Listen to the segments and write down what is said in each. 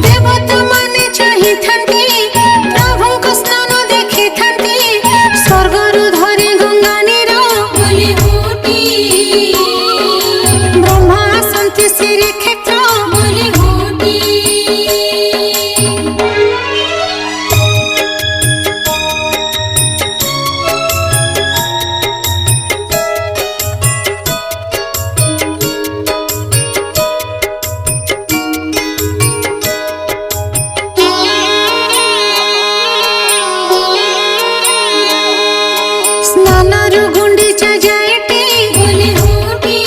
देवता माने चाहि थांती प्रभु को स्नान देखि थांती स्वर्गरु धरि गंगा नीर बोली होती ब्रह्मा आसंती श्री क्षेत्र बोली होती स्नानरु गुंडीचा जायटी बोली होती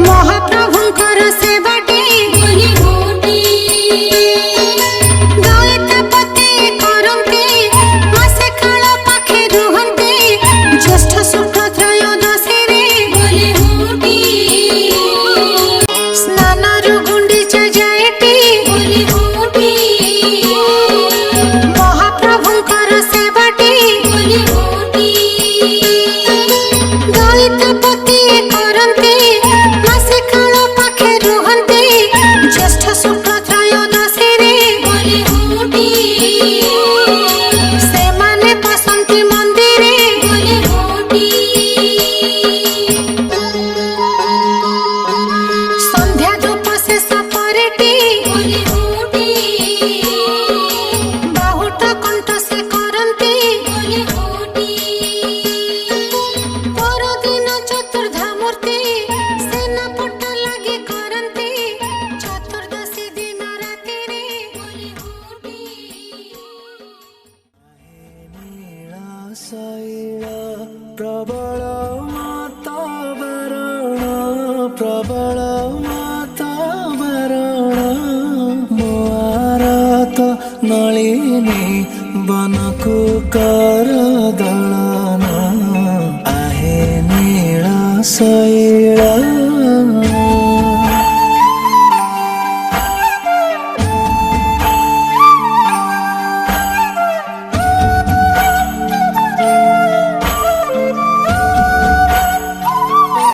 महाप्रभुंकर सेवाटी बोली होती दयितपति करंती मासे काल पाखे रुहंती ज्येष्ठ शुक्ल त्रयोदशी रे बोली होती स्नानरु गुंडीचा जायटी बोली होती महाप्रभुंकर सेवाटी बोली होती दयितपति करंती मासे काल पाखे रुहंती ज्येष्ठ शुक्ल त्रयोदशी रे बोली होती से माने पसंती मंदिरे बोली होती संध्या धूप से सपरेटी बोली होती बाहुट कंठ से करंती बोली होती परदिन चतुर्धा मूर्ति सेना पट लगे करंती चतुर्दशी दिन राति रे बोली होती शैल प्रबल वातावरण प्रबल वातावरण मुआरत नलिनी बनकु कर दलन आहे नील शैल।